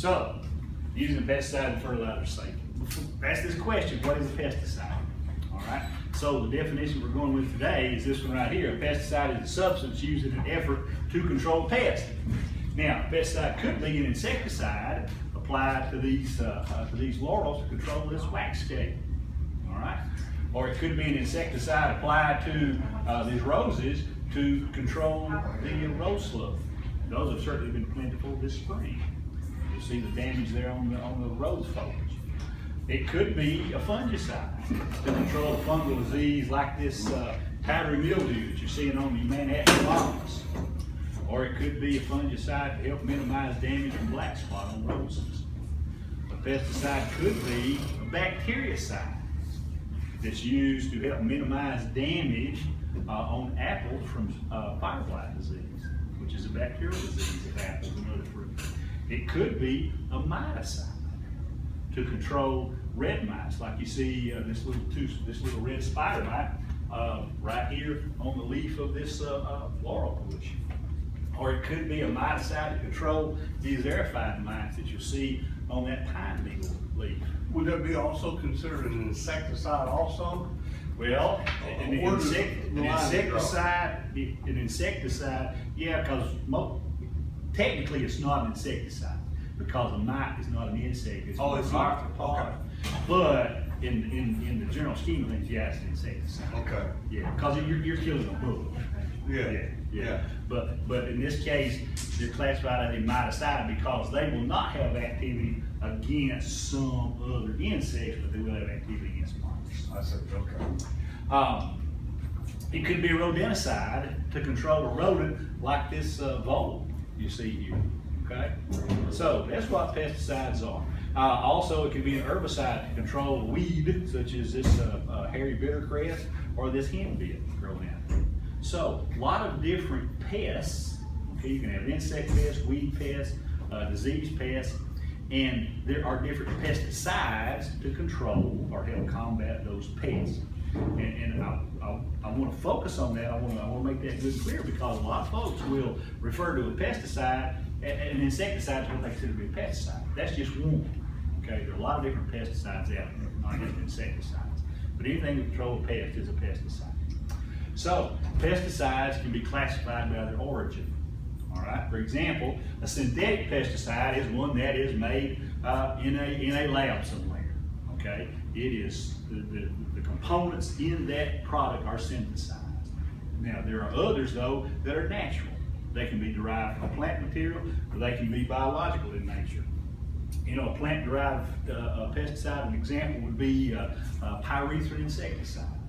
So, using a pesticide and fertilizer safety. Ask this question, what is a pesticide? All right, so the definition we're going with today is this one right here. A pesticide is a substance used in an effort to control pests. Now, a pesticide could be an insecticide applied to these laurels to control this wax scale. All right, or it could be an insecticide applied to these roses to control the rose slug. Those have certainly been plentiful this spring. You'll see the damage there on the rose foliage. It could be a fungicide to control a fungal disease like this powdery mildew that you're seeing on the Manhattan lawns. Or it could be a fungicide to help minimize damage from black spot on roses. A pesticide could be a bactericide that's used to help minimize damage on apples from firefly disease, which is a bacterial disease of apples and other fruit. It could be a miticide to control red mites, like you see this little red spider mite right here on the leaf of this floral bush. Or it could be a miticide to control these aerophyte mites that you see on that pine needle leaf. Would that also considered an insecticide also? Well, an insecticide, yeah, because technically it's not an insecticide because a mite is not an insect. It's it's not. Okay. But in the general scheme of things, yeah, it's an insecticide. Okay. Yeah, because you're killing a bug. Yeah. But in this case, they're classified as a miticide because they will not have activity against some other insects, but they will have activity against mites. I said, okay. It could be a rodenticide to control a rodent like this vole you see here. Okay, so that's what pesticides are. Also, it could be an herbicide to control a weed such as this hairy bittercress or this henbit growing out. So, a lot of different pests. Okay, you can have insect pests, weed pests, disease pests, and there are different pesticides to control or help combat those pests. And I want to focus on that. I want to make that good clear because a lot of folks will refer to a pesticide, an insecticide is what they consider to be a pesticide. That's just one. Okay, there are a lot of different pesticides out there, not just insecticides. But anything to control a pest is a pesticide. So, pesticides can be classified by their origin. All right. For example, a synthetic pesticide is one that is made in a lab somewhere. Okay. It is the components in that product are synthesized. Now there are others though that are natural. They can be derived from plant material, or they can be biological in nature. You know, a plant-derived pesticide, an example would be pyrethrin insecticide.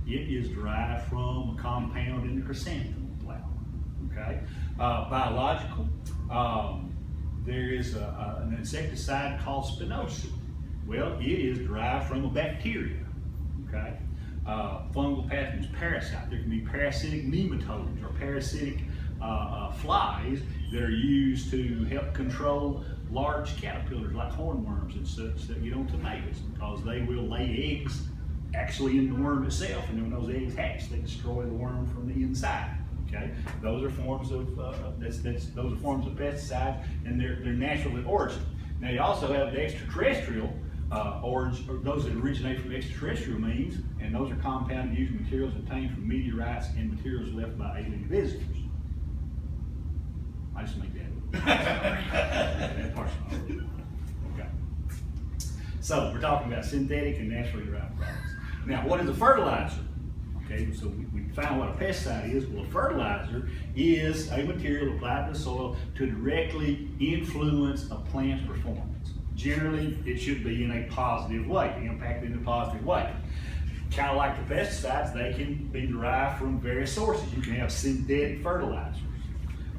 It is derived from a compound in the chrysanthemum flower. Okay, biological. There is an insecticide called spinosad. Well, it is derived from a bacteria. Okay, fungal pathogens, parasite. There can be parasitic nematodes or parasitic flies that are used to help control large caterpillars like hornworms and such that get on tomatoes because they will lay eggs actually in the worm itself, and then when those eggs hatch, they destroy the worm from the inside. Okay, those are forms of those are forms of pesticides, and they're natural in origin. Now you also have the extraterrestrial origin, or those that originate from extraterrestrial means, and those are compounded using materials obtained from meteorites and materials left by alien visitors. I just make that up. Okay. So we're talking about synthetic and naturally derived products. Now, what is a fertilizer? Okay, so we found what a pesticide is. Well, a fertilizer is a material applied to the soil to directly influence a plant's performance. Generally, it should be in a positive way, impacted in a positive way. Kind of like the pesticides, they can be derived from various sources. You can have synthetic fertilizers.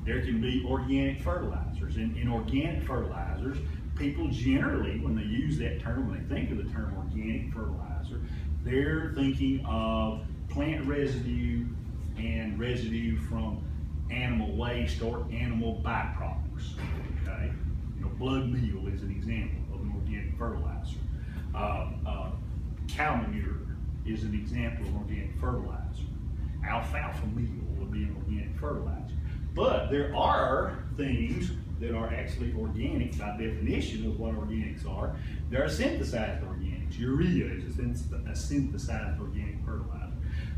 There can be organic fertilizers. In organic fertilizers, people generally, when they use that term, when they think of the term organic fertilizer, they're thinking of plant residue and residue from animal waste or animal byproducts. Okay, you know, blood meal is an example of an organic fertilizer. Cow manure is an example of organic fertilizer. Alfalfa meal would be an organic fertilizer. But there are things that are actually organic by definition of what organics are. There are synthesized organics. Urea is a synthesized organic fertilizer.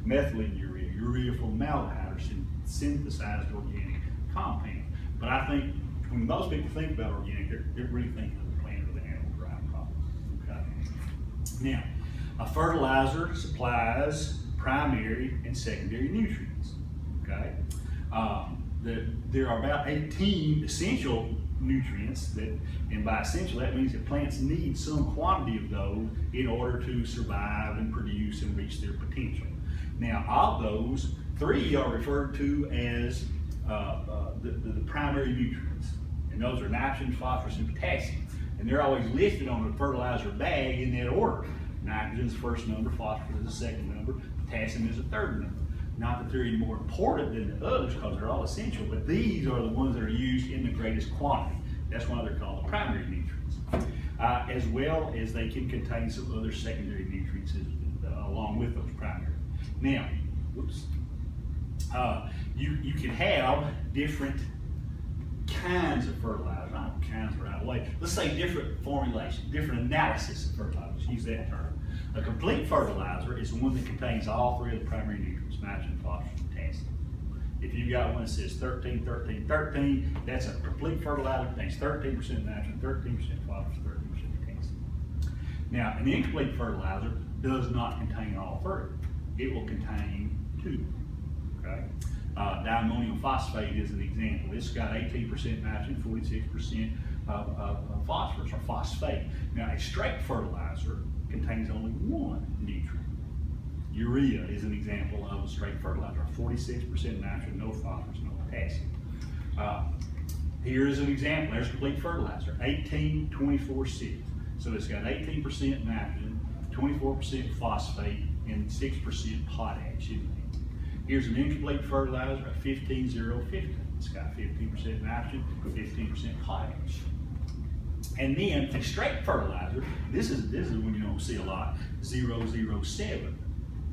Methylene urea, urea formaldehyde are synthesized organic compounds. But I think when most people think about organic, they're really thinking of the plant or the animal-derived products. Okay? Now, a fertilizer supplies primary and secondary nutrients. Okay? There are about 18 essential nutrients that, and by essential that means that plants need some quantity of those in order to survive and produce and reach their potential. Now, of those, 3 are referred to as the primary nutrients, and those are nitrogen, phosphorus, and potassium. And they're always listed on the fertilizer bag in that order. Nitrogen is the first number, phosphorus is the second number, potassium is the third number. Not that they're any more important than the others because they're all essential, but these are the ones that are used in the greatest quantity. That's why they're called the primary nutrients. As well as they can contain some other secondary nutrients along with those primary. Now, you can have different kinds of fertilizer, not kinds the right way. Let's say different formulation, different analysis of fertilizers, use that term. A complete fertilizer is the one that contains all 3 of the primary nutrients, nitrogen, phosphorus, and potassium. If you've got one that says 13, 13, 13, that's a complete fertilizer, contains 13% nitrogen, 13% phosphorus, 13% potassium. Now, an incomplete fertilizer does not contain all 3. It will contain 2. Okay? Diammonium phosphate is an example. It's got 18% nitrogen, 46% phosphorus or phosphate. Now, a straight fertilizer contains only 1 nutrient. Urea is an example of a straight fertilizer, 46% nitrogen, no phosphorus, no potassium. Here is an example. There's complete fertilizer, 18, 24, 6. So it's got 18% nitrogen, 24% phosphate, and 6% potash in it. Here's an incomplete fertilizer, a 15, 0, 15. It's got 15% nitrogen, 15% potash. And then a straight fertilizer, this is one you don't see a lot, 007.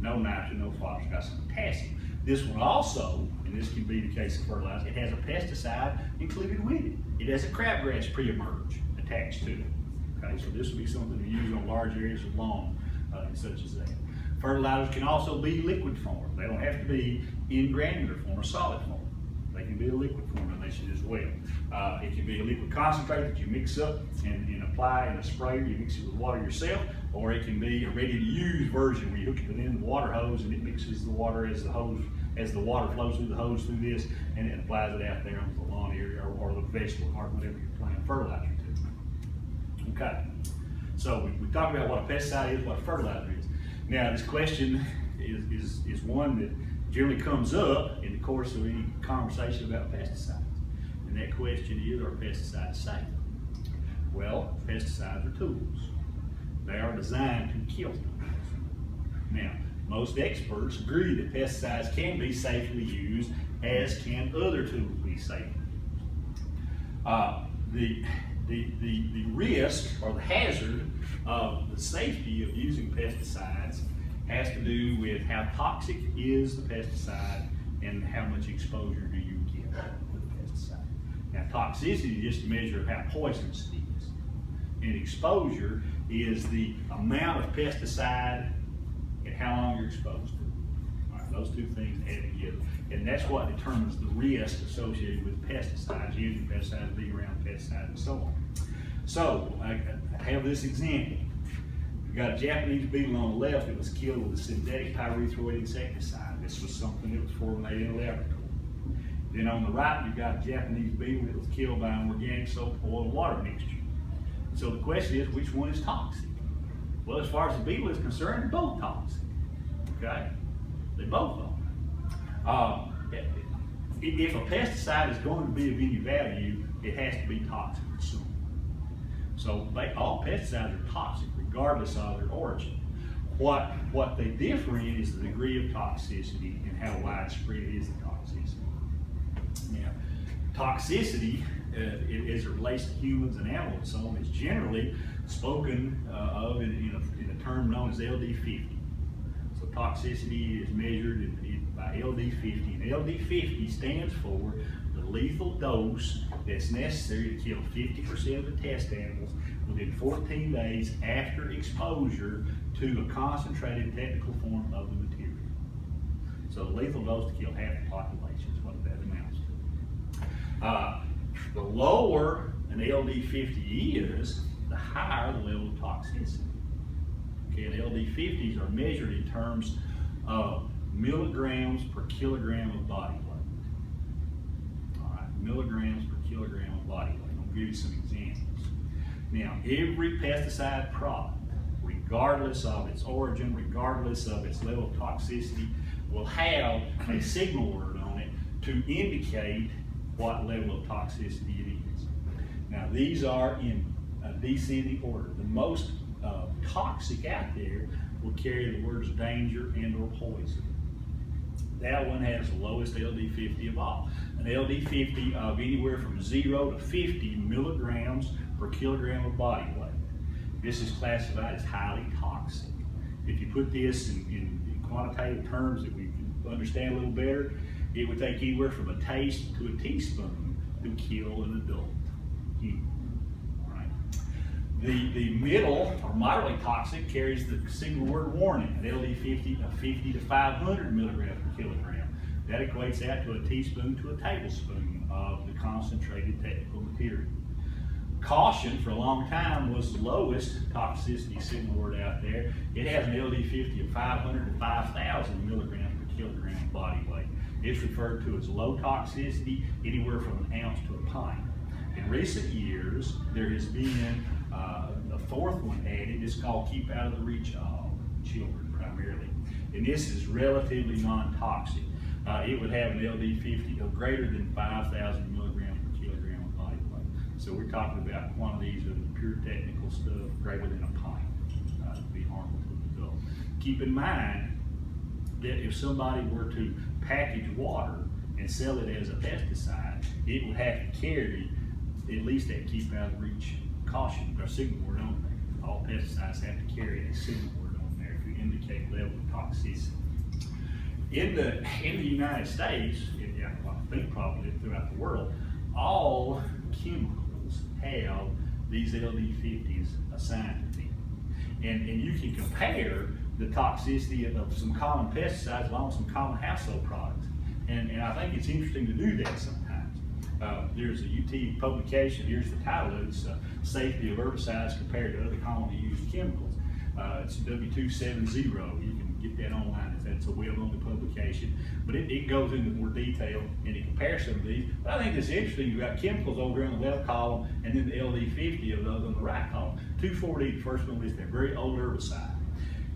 No nitrogen, no phosphorus, got some potassium. This one also, and this can be the case of fertilizer, it has a pesticide included with it. It has a crabgrass pre-emerge attached to it. Okay, so this would be something to use on large areas of lawn, such as that. Fertilizers can also be liquid form. They don't have to be in granular form or solid form. They can be a liquid formulation as well. It can be a liquid concentrate that you mix up and apply in a sprayer. You mix it with water yourself, or it can be a ready-to-use version where you hook it in the water hose and it mixes the water as the water flows through the hose through this, and it applies it out there on the lawn area or the vegetable garden, whatever you're applying fertilizer to. Okay, so we talked about what a pesticide is, what a fertilizer is. Now, this question is one that generally comes up in the course of any conversation about pesticides. And that question is, are pesticides safe? Well, pesticides are tools. They are designed to kill things. Now, most experts agree that pesticides can be safely used, as can other tools be safely used. The risk or the hazard of the safety of using pesticides has to do with how toxic is the pesticide and how much exposure do you get with the pesticide. Now, toxicity is just a measure of how poisonous it is. And exposure is the amount of pesticide and how long you're exposed to it. All right, those two things add together. And that's what determines the risk associated with pesticides, using pesticides, being around pesticides, and so on. So, I have this example. We've got a Japanese beetle on the left that was killed with a synthetic pyrethroid insecticide. This was something that was formulated in a laboratory. Then on the right, you've got a Japanese beetle that was killed by an organic soap, oil, and water mixture. So the question is, which one is toxic? Well, as far as the beetle is concerned, they're both toxic. Okay? They both are. If a pesticide is going to be of any value, it has to be toxic or something. So all pesticides are toxic, regardless of their origin. What they differ in is the degree of toxicity and how widespread is the toxicity. Now, toxicity, as it relates to humans and animals and so on, is generally spoken of in a term known as LD50. So toxicity is measured by LD50, and LD50 stands for the lethal dose that's necessary to kill 50% of the test animals within 14 days after exposure to a concentrated technical form of the material. So the lethal dose to kill half the population is what that amounts to. The lower an LD50 is, the higher the level of toxicity. Okay, and LD50s are measured in terms of milligrams per kilogram of body weight. All right, milligrams per kilogram of body weight. I'll give you some examples. Now, every pesticide product, regardless of its origin, regardless of its level of toxicity, will have a signal word on it to indicate what level of toxicity it is. Now, these are in descending order. The most toxic out there will carry the words danger and or poison. That one has the lowest LD50 of all. An LD50 of anywhere from 0 to 50 milligrams per kilogram of body weight. This is classified as highly toxic. If you put this in quantitative terms that we can understand a little better, it would take anywhere from a taste to a teaspoon to kill an adult human. All right. The middle or moderately toxic carries the signal word warning, an LD50 of 50 to 500 milligrams per kilogram. That equates out to a teaspoon to a tablespoon of the concentrated technical material. Caution for a long time was the lowest toxicity signal word out there. It has an LD50 of 500 to 5,000 milligrams per kilogram of body weight. It's referred to as low toxicity, anywhere from an ounce to a pint. In recent years, there has been a fourth one added. It's called keep out of the reach of children primarily. And this is relatively non-toxic. It would have an LD50 of greater than 5,000 milligrams per kilogram of body weight. So we're talking about quantities of the pure technical stuff greater than a pint to be harmful to the adult. Keep in mind that if somebody were to package water and sell it as a pesticide, it would have to carry at least that keep out of reach caution or signal word on there. All pesticides have to carry a signal word on there to indicate level of toxicity. In the United States, I think probably throughout the world, all chemicals have these LD50s assigned to them. And you can compare the toxicity of some common pesticides along with some common household products. And I think it's interesting to do that sometimes. There's a UT publication, here's the title, it's Safety of Herbicides Compared to Other Commonly Used Chemicals. It's W270, you can get that online, it's a web-only publication. But it goes into more detail and it compares some of these. But I think it's interesting, you've got chemicals over here on the left column and then the LD50 of those on the right column. 2,4-D, the first one is a very old herbicide.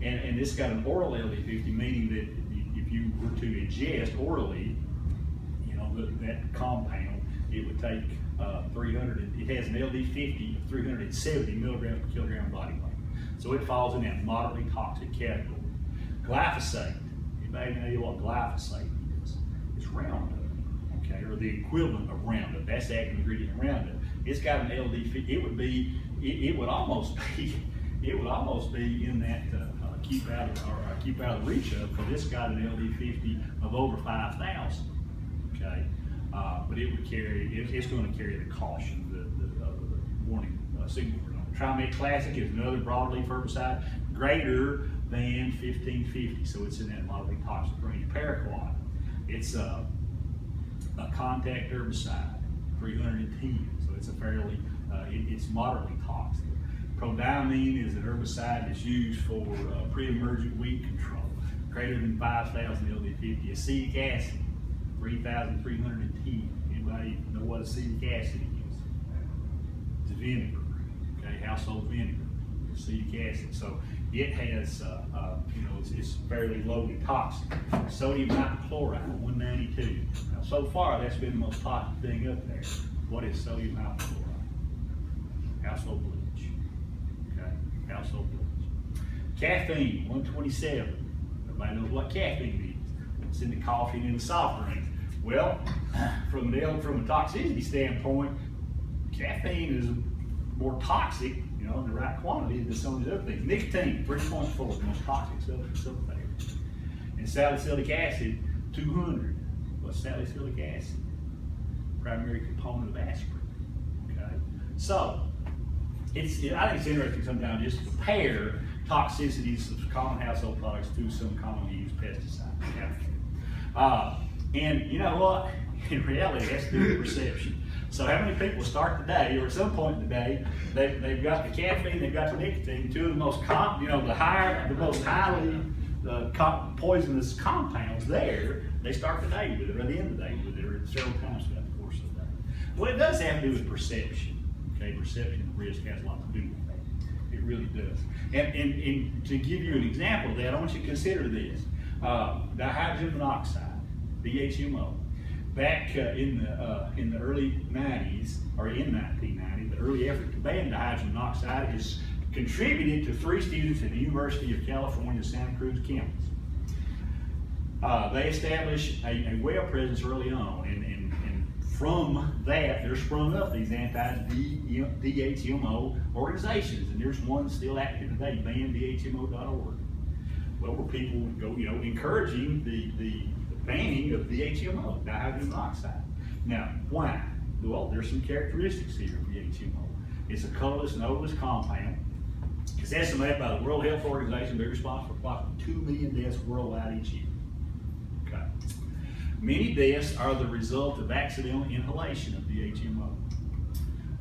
And it's got an oral LD50, meaning that if you were to ingest orally, that compound, it would take 300, it has an LD50 of 370 milligrams per kilogram of body weight. So it falls in that moderately toxic category. Glyphosate, anybody know what glyphosate is? It's Roundup, okay, or the equivalent of Roundup. That's the active ingredient in Roundup. It's got an LD50, it would almost be in that keep out of the reach of, because it's got an LD50 of over 5,000. Okay, but it would carry. It's going to carry the caution, the warning signal. Trimate Classic is another broadleaf herbicide greater than 1550, so it's in that moderately toxic range. Paraquat, it's a contact herbicide, 310, so it's a fairly, it's moderately toxic. Prodiamine is an herbicide that's used for pre-emergent weed control, greater than 5,000 LD50. Acetic acid, 3,310. Anybody know what acetic acid is? It's vinegar, okay, household vinegar, acetic acid. So it has, it's fairly lowly toxic. Sodium hypochlorite, 192. Now, so far, that's been the most toxic thing up there. What is sodium hypochlorite? Household bleach, okay, household bleach. Caffeine, 127. Everybody knows what caffeine is. It's in the coffee and in the soft drink. Well, from a toxicity standpoint, caffeine is more toxic, in the right quantity than some of these other things. Nicotine, 3.4, the most toxic stuff there. And salicylic acid, 200. What's salicylic acid? primary component of aspirin. Okay, so I think it's interesting sometimes just to compare toxicities of common household products to some commonly used pesticides. And you know what? In reality, it has to do with perception. So how many people start the day, or at some point in the day, they've got the caffeine, they've got the nicotine, two of the most the most highly poisonous compounds there. They start the day with it, or the end of the day with it, or several times throughout the course of the day. Well, it does have to do with perception. Okay, perception of risk has a lot to do with that. It really does. And to give you an example of that, I want you to consider this: dihydrogen monoxide, DHMO. Back in the early 90s, or in 1990, the early effort to ban dihydrogen monoxide is contributed to 3 students at the University of California, Santa Cruz campus. They established a well presence early on, and from that, there sprung up these anti-DHMO organizations, and there's one still active today, bandhmo.org. Well, where people would go, encouraging the banning of DHMO, dihydrogen monoxide. Now, why? Well, there's some characteristics here of DHMO. It's a colorless and odorless compound. It's estimated by the World Health Organization to be responsible for approximately 2 million deaths worldwide each year. Okay. Many deaths are the result of accidental inhalation of DHMO.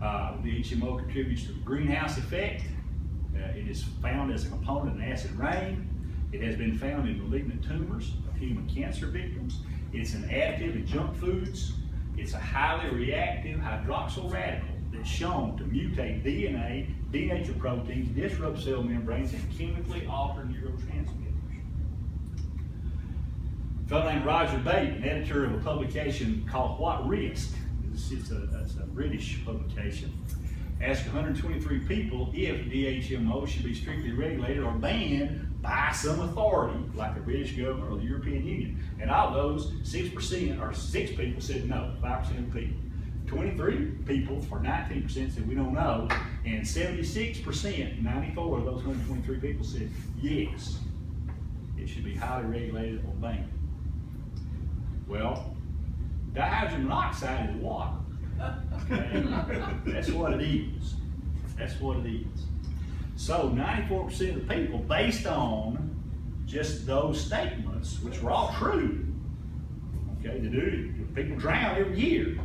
DHMO contributes to the greenhouse effect. It is found as a component in acid rain. It has been found in malignant tumors of human cancer victims. It's an additive in junk foods. It's a highly reactive hydroxyl radical that's shown to mutate DNA, denature proteins, disrupt cell membranes, and chemically alter neurotransmitters. A fellow named Roger Bate, an editor of a publication called What Risk? That's a British publication. Asked 123 people if DHMO should be strictly regulated or banned by some authority, like the British government or the European Union. And of those, 6% or 6 people said no, 5% of the people. 23 people, or 19%, said we don't know, and 76%, 94 of those 123 people said yes, it should be highly regulated or banned. Well, dihydrogen monoxide is water. Okay? That's what it is. That's what it is. So 94% of the people, based on just those statements, which were all true, okay, people drown every year.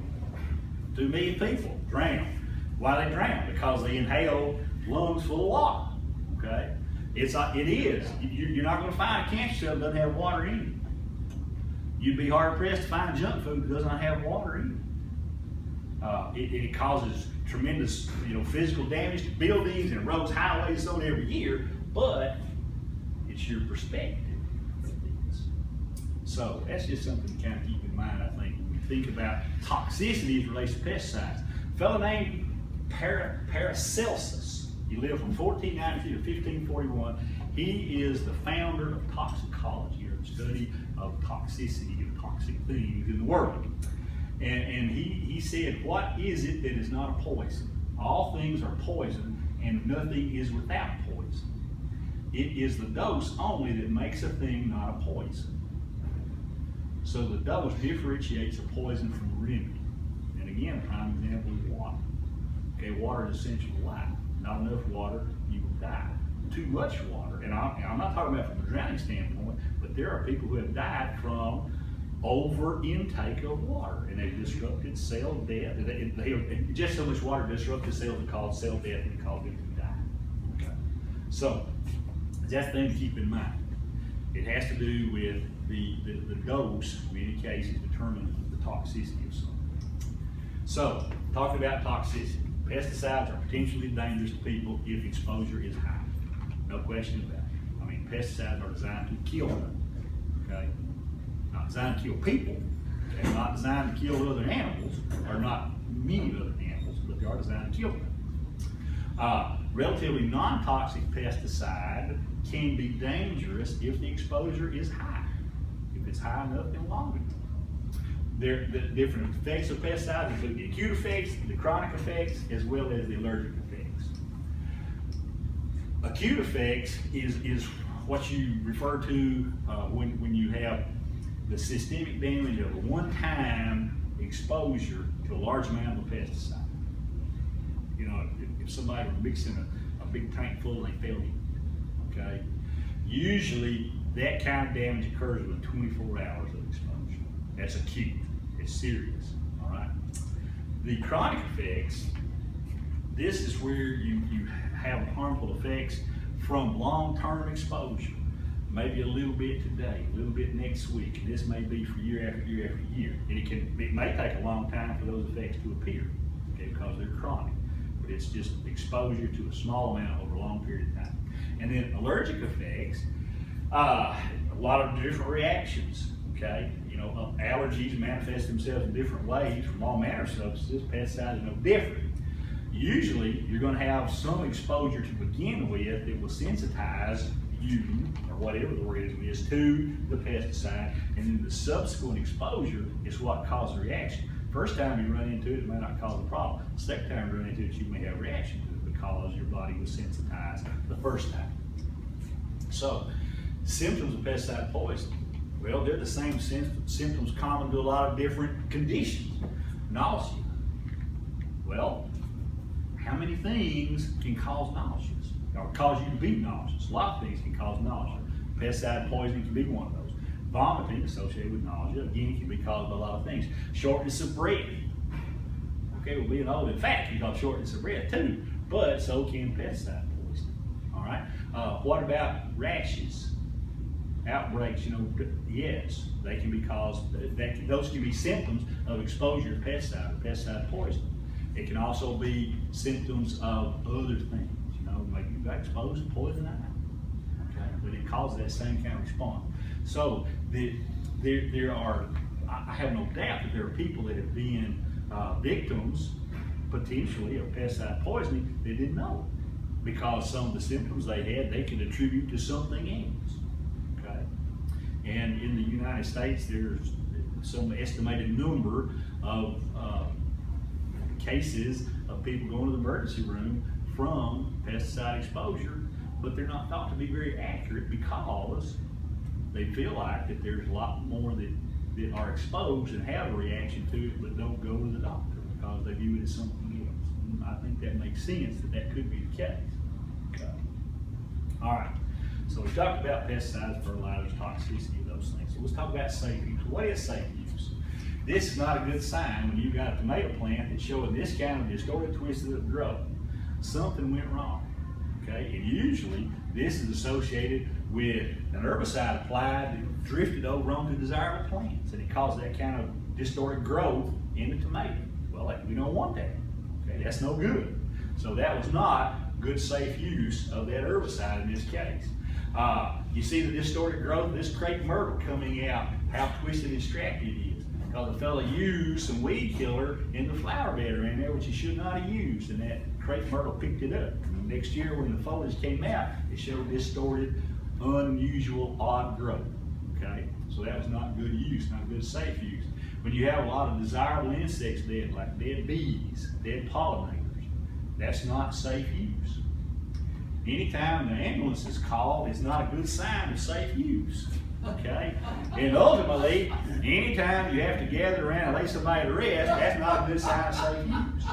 2 million people drown. Why they drown? Because they inhale lungs full of water. Okay, it is. You're not going to find a cancer cell that doesn't have water in it. You'd be hard pressed to find junk food that does not have water in it. It causes tremendous, physical damage to buildings and roads, highways, so on every year. But it's your perspective. So that's just something to kind of keep in mind, I think, when we think about toxicity as relates to pesticides. A fellow named Paracelsus, he lived from 1492 to 1541. He is the founder of toxicology, or the study of toxicity and toxic things in the world. And he said, what is it that is not a poison? All things are poison, and nothing is without poison. It is the dose only that makes a thing not a poison. So the dose differentiates a poison from a remedy. And again, a prime example is water. Okay, water is essential to life. Not enough water, you will die. Too much water, and I'm not talking about from a drowning standpoint, but there are people who have died from over intake of water, and they've disrupted cell death. Just so much water disrupted cells that cause cell death and it caused them to die. Okay. So that's the thing to keep in mind. It has to do with the dose, in many cases, determines the toxicity of something. So, talking about toxicity, pesticides are potentially dangerous to people if exposure is high. No question about it. I mean, pesticides are designed to kill them, okay? Not designed to kill people, okay? Not designed to kill other animals, or not many other animals, but they are designed to kill them. Relatively non-toxic pesticide can be dangerous if the exposure is high. If it's high enough, then long enough. The different effects of pesticides include the acute effects, the chronic effects, as well as the allergic effects. Acute effects is what you refer to when you have the systemic damage of a one-time exposure to to a large amount of a pesticide. You know, if somebody were mixing a big tank full and they failed it, okay? Usually that kind of damage occurs within 24 hours of exposure. That's acute, it's serious, all right? The chronic effects, this is where you have harmful effects from long-term exposure. Maybe a little bit today, a little bit next week, and this may be for year after year after year. And it may take a long time for those effects to appear, okay, because they're chronic. But it's just exposure to a small amount over a long period of time. And then allergic effects, a lot of different reactions, okay? You know, allergies manifest themselves in different ways from all manner of substances. Pesticides are no different. Usually, you're going to have some exposure to begin with that will sensitize you, or whatever the organism is, to the pesticide, and then the subsequent exposure is what causes the reaction. First time you run into it, it may not cause a problem. The second time you run into it, you may have a reaction to it because your body was sensitized the first time. So, symptoms of pesticide poisoning, well, they're the same symptoms common to a lot of different conditions. Nausea. Well, how many things can cause nausea? Or cause you to be nauseous? A lot of things can cause nausea. Pesticide poisoning can be one of those. Vomiting associated with nausea, again, can be caused by a lot of things. Shortness of breath. Okay, well, being old and fat can cause shortness of breath too, but so can pesticide poisoning. All right. What about rashes? Outbreaks, you know, yes, they can be caused, those can be symptoms of exposure to pesticide or pesticide poisoning. It can also be symptoms of other things. You know, maybe you got exposed to poison ivy, okay? But it causes that same kind of response. So there are, I have no doubt that there are people that have been victims, potentially, of pesticide poisoning that didn't know it, because some of the symptoms they had, they could attribute to something else, okay? And in the United States, there's some estimated number of cases of people going to the emergency room from pesticide exposure, but they're not thought to be very accurate because they feel like that there's a lot more that are exposed and have a reaction to it but don't go to the doctor because they view it as something else. And I think that makes sense that could be the case. Okay. All right, so we talked about pesticides, fertilizers, toxicity, those things. So let's talk about safe use. What is safe use? This is not a good sign when you've got a tomato plant that's showing this kind of distorted, twisted growth. Something went wrong, okay? And usually this is associated with an herbicide applied that drifted over onto desirable plants, and it caused that kind of distorted growth in the tomato. Well, we don't want that, okay? That's no good. So that was not good, safe use of that herbicide in this case. You see the distorted growth of this crepe myrtle coming out, how twisted and strapped it is. Because the fellow used some weed killer in the flower bed around there, which he should not have used, and that crepe myrtle picked it up. And next year when the foliage came out, it showed distorted, unusual, odd growth, okay? So that was not good use, not good safe use. When you have a lot of desirable insects dead, like dead bees, dead pollinators, that's not safe use. Anytime the ambulance is called, it's not a good sign of safe use. Okay? And ultimately, anytime you have to gather around and lay somebody to rest, that's not a good sign of safe use.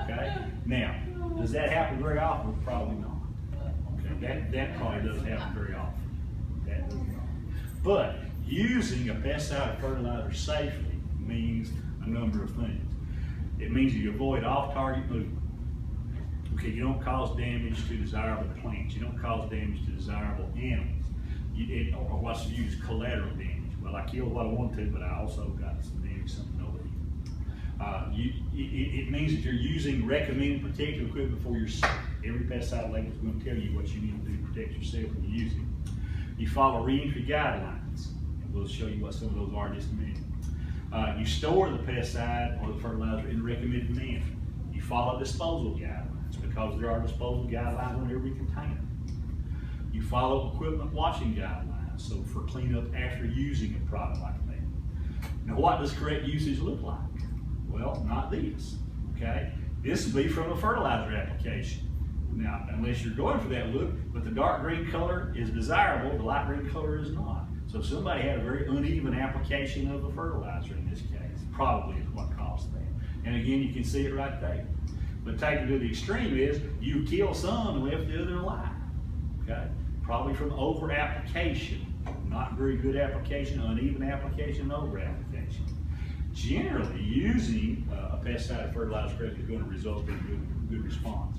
Okay? Now, does that happen very often? Probably not. Okay? That probably doesn't happen very often. That does not. But using a pesticide or fertilizer safely means a number of things. It means you avoid off-target movement. Okay, you don't cause damage to desirable plants. You don't cause damage to desirable animals. Or what's used collateral damage. Well, I killed what I wanted to, but I also got some damage something over here. It means that you're using recommended protective equipment for yourself. Every pesticide label is going to tell you what you need to do to protect yourself when you use it. You follow re-entry guidelines, and we'll show you what some of those are in just a minute. You store the pesticide or the fertilizer in a recommended manner. You follow disposal guidelines because there are disposal guidelines on every container. You follow equipment washing guidelines, so for cleanup after using a product like that. Now, what does correct usage look like? Well, not this, okay? This would be from a fertilizer application. Now, unless you're going for that look, but the dark green color is desirable, the light green color is not. So somebody had a very uneven application of the fertilizer in this case, probably is what caused that. And again, you can see it right there. But taken to the extreme is, you kill some and left the other alive, okay? Probably from over application, not very good application, uneven application, over application. Generally, using a pesticide fertilizer correctly is going to result in a good response.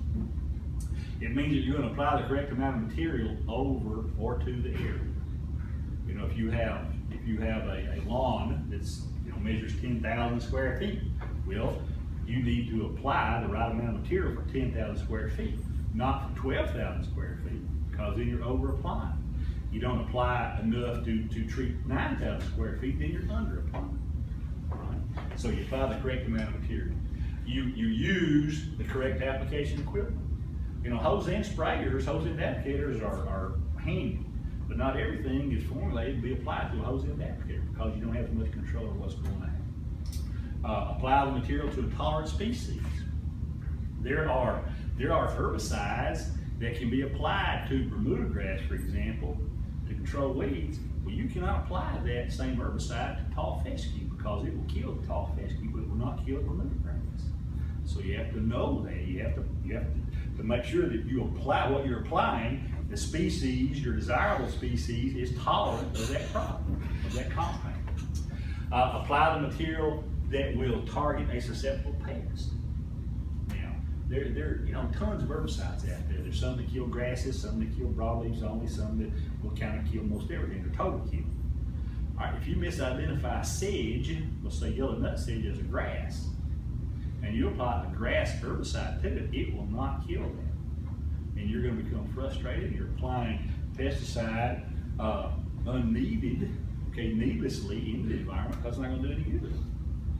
It means that you're going to apply the correct amount of material over or to the area. You know, if you have a lawn that's, you know, measures 10,000 square feet, well, you need to apply the right amount of material for 10,000 square feet, not for 12,000 square feet, because then you're over applying. You don't apply enough to treat 9,000 square feet, then you're under applying. Right? So you apply the correct amount of material. You use the correct application equipment. You know, hose end sprayers, hose end applicators are handy, but not everything is formulated to be applied to a hose end applicator because you don't have as much control of what's going on. Apply the material to a tolerant species. There are herbicides that can be applied to Bermuda grass, for example, to control weeds. Well, you cannot apply that same herbicide to tall fescue because it will kill the tall fescue, but it will not kill Bermuda grass. So you have to know that. You have to make sure that you apply what you're applying. The species, your desirable species, is tolerant of that product, of that compound. Apply the material that will target a susceptible pest. Now, there you know, tons of herbicides out there. There's some that kill grasses, some that kill broadleaves only, some that will kind of kill most everything. They're total kill. All right, if you misidentify sedge, let's say yellow nut sedge as a grass, and you apply a grass herbicide to it, it will not kill that. And you're going to become frustrated. You're applying pesticide unneeded, okay, needlessly into the environment because it's not going to do any good.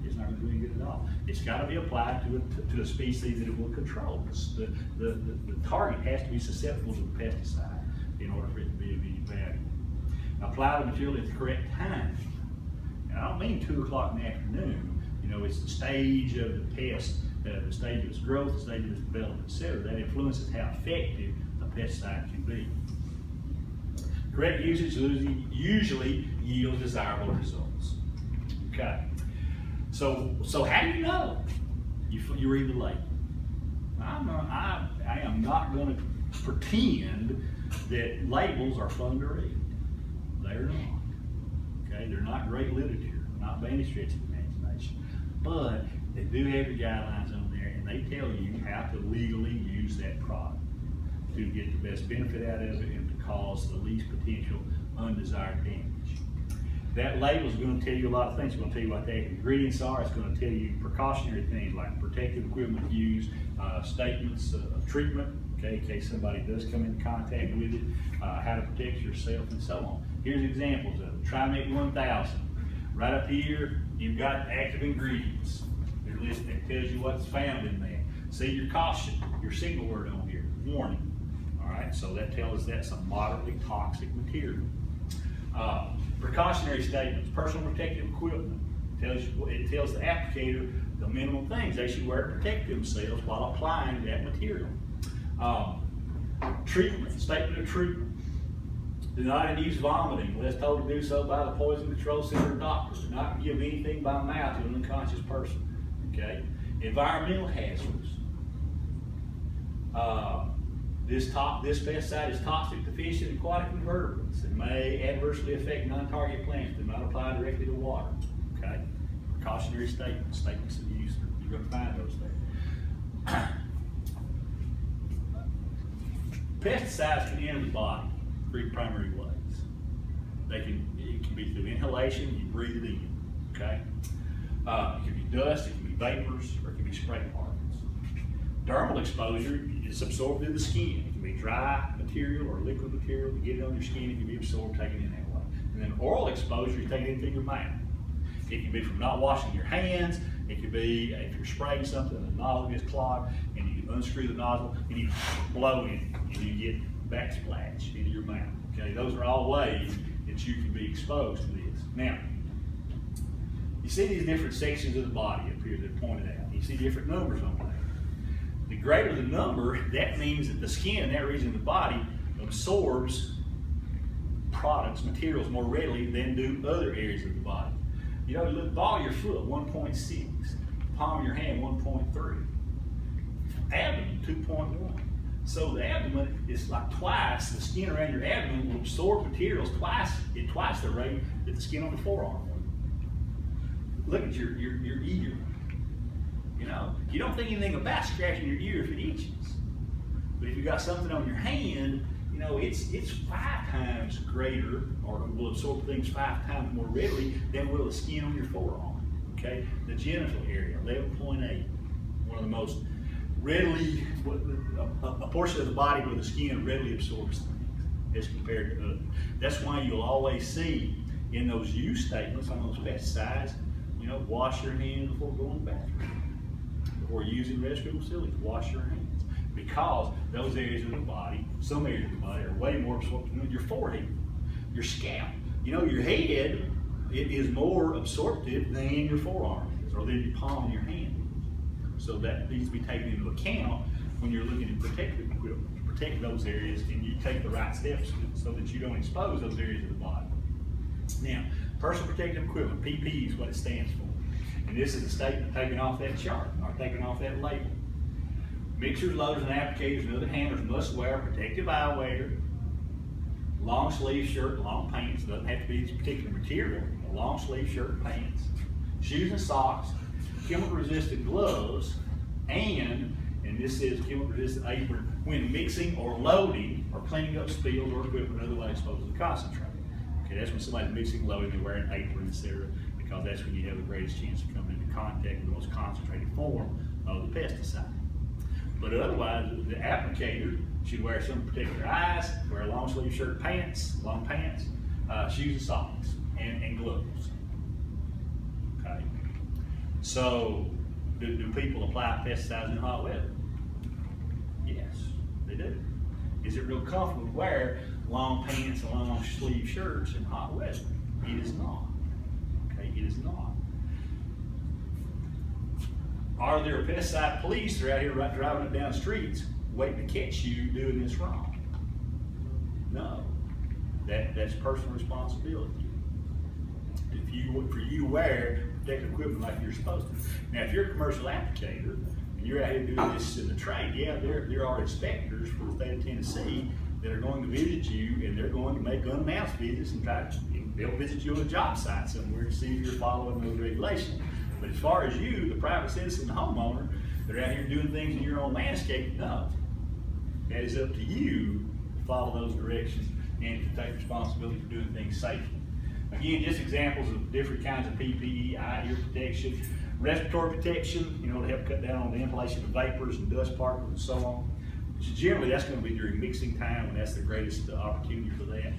It's not going to do any good at all. It's got to be applied to a species that it will control. The target has to be susceptible to the pesticide in order for it to be of any value. Apply the material at the correct time. And I don't mean 2 o'clock in the afternoon. You know, it's the stage of the pest, the stage of its growth, the stage of its development, etc. That influences how effective a pesticide can be. Correct usage usually yields desirable results. Okay. So how do you know? You read the label. I am not going to pretend that labels are fun to read. They're not. Okay, they're not great literature, not by any stretch of the imagination. But they do have your guidelines on there, and they tell you how to legally use that product to get the best benefit out of it and to cause the least potential undesired damage. That label is going to tell you a lot of things. It's going to tell you what the active ingredients are. It's going to tell you precautionary things like protective equipment use, statements of treatment, okay, in case somebody does come into contact with it, how to protect yourself, and so on. Here's examples of it. Trimate 1000. Right up here, you've got active ingredients. They're listed. It tells you what's found in there. See your caution, your signal word on here, warning. All right, so that tells us that's a moderately toxic material. Precautionary statements, personal protective equipment. It tells the applicator the minimum things they should wear to protect themselves while applying that material. Treatment, statement of treatment. Do not induce vomiting unless told to do so by the poison control center doctor. Do not give anything by mouth to an unconscious person. Okay. Environmental hazards. This pesticide is toxic to fish and aquatic invertebrates and may adversely affect non-target plants. Do not apply directly to water. Okay. Precautionary statements, statements of use. You're going to find those there. Pesticides can enter the body 3 primary ways. It can be through inhalation, you breathe it in, okay? It can be dust, it can be vapors, or it can be spray particles. Dermal exposure is absorbed through the skin. It can be dry material or liquid material. You get it on your skin, it can be absorbed, taken in that way. And then oral exposure, you take it into your mouth. It can be from not washing your hands. It could be if you're spraying something and the nozzle gets clogged and you unscrew the nozzle and you blow in it and you get backsplash into your mouth. Okay, those are all ways that you can be exposed to this. Now, you see these different sections of the body up here that are pointed out. You see different numbers on there. The greater the number, that means that the skin in that region of the body absorbs products, materials more readily than do other areas of the body. You know, look, ball your foot, 1.6. palm of your hand, 1.3. Abdomen, 2.1. So the abdomen is like twice, the skin around your abdomen will absorb materials twice the rate that the skin on the forearm will. Look at your ear. You know, you don't think anything about scratching your ear if it itches. But if you got something on your hand, you know, it's 5 times greater, or will absorb things 5 times more readily than will the skin on your forearm. Okay? The genital area, 11.8. One of the most readily, a portion of the body where the skin readily absorbs things as compared to others. That's why you'll always see in those use statements on those pesticides, you know, wash your hands before going to the bathroom. Before using restroom facilities, wash your hands. Because those areas of the body, some areas of the body are way more absorptive than your forehead, your scalp. You know, your head, it is more absorptive than your forearm is, or than your palm of your hand. So that needs to be taken into account when you're looking at protective equipment, to protect those areas, and you take the right steps so that you don't expose those areas of the body. Now, personal protective equipment, PPE is what it stands for. And this is a statement taken off that chart, or taken off that label. Mixers, loaders, and applicators and other handlers must wear protective eyewear, long sleeve shirt, long pants, doesn't have to be this particular material, a long sleeve shirt, pants, shoes and socks, chemical resistant gloves, and this says chemical resistant apron when mixing or loading or cleaning up spills or equipment otherwise exposed to concentrate. Okay, that's when somebody's mixing, loading, they wear an apron, etc., because that's when you have the greatest chance of coming into contact with the most concentrated form of the pesticide. But otherwise, the applicator should wear something to protect their eyes, wear a long sleeve shirt, pants, long pants, shoes and socks, and gloves. Okay. So, do people apply pesticides in hot weather? Yes, they do. Is it real comfortable to wear long pants and long sleeve shirts in hot weather? It is not. Okay, it is not. Are there pesticide police that are out here driving up down the streets waiting to catch you doing this wrong? No. That's personal responsibility. For you to wear protective equipment like you're supposed to. Now, if you're a commercial applicator and you're out here doing this in the trade, yeah, there are inspectors for the state of Tennessee that are going to visit you, and they're going to make unannounced visits and they'll visit you on a job site somewhere to see if you're following those regulations. But as far as you, the private citizen, the homeowner, that are out here doing things in your own landscape, no. That is up to you to follow those directions and to take responsibility for doing things safely. Again, just examples of different kinds of PPE, eye, ear protection, respiratory protection, you know, to help cut down on the inhalation of vapors and dust particles and so on. So generally, that's going to be during mixing time, and that's the greatest opportunity for that.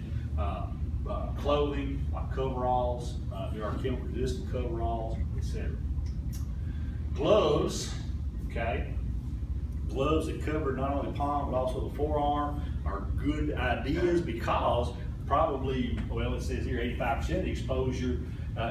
Clothing, like coveralls, there are chemical resistant coveralls, etc. Gloves, okay? Gloves that cover not only the palm but also the forearm are good ideas because probably, well, it says here 85% of the exposure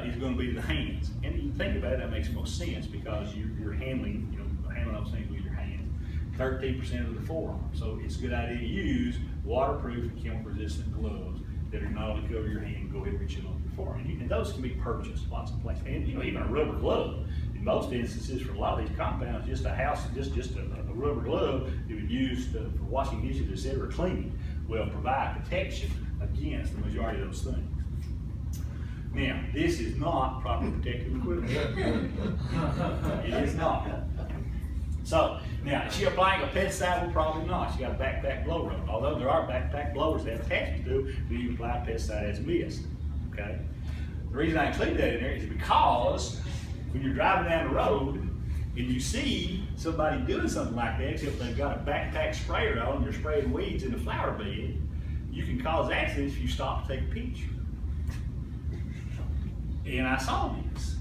is going to be to the hands. And you think about it, that makes most sense because you're handling, you know, handling those things with your hands. 13% of the forearm. So it's a good idea to use waterproof and chemical resistant gloves that are not only cover your hand, go ahead and reach it on your forearm. And those can be purchased lots of places. And you know, even a rubber glove. In most instances, for a lot of these compounds, just a rubber glove that would use for washing dishes, etc., cleaning, will provide protection against the majority of those things. Now, this is not proper protective equipment. It is not. So, now, is she applying a pesticide? Well, probably not. She got a backpack blower on. Although there are backpack blowers that have attachments to it, but you can apply a pesticide as mist. Okay? The reason I include that in there is because when you're driving down the road and you see somebody doing something like that, except they've got a backpack sprayer on and they're spraying weeds in the flower bed, you can cause accidents if you stop to take a picture. And I saw this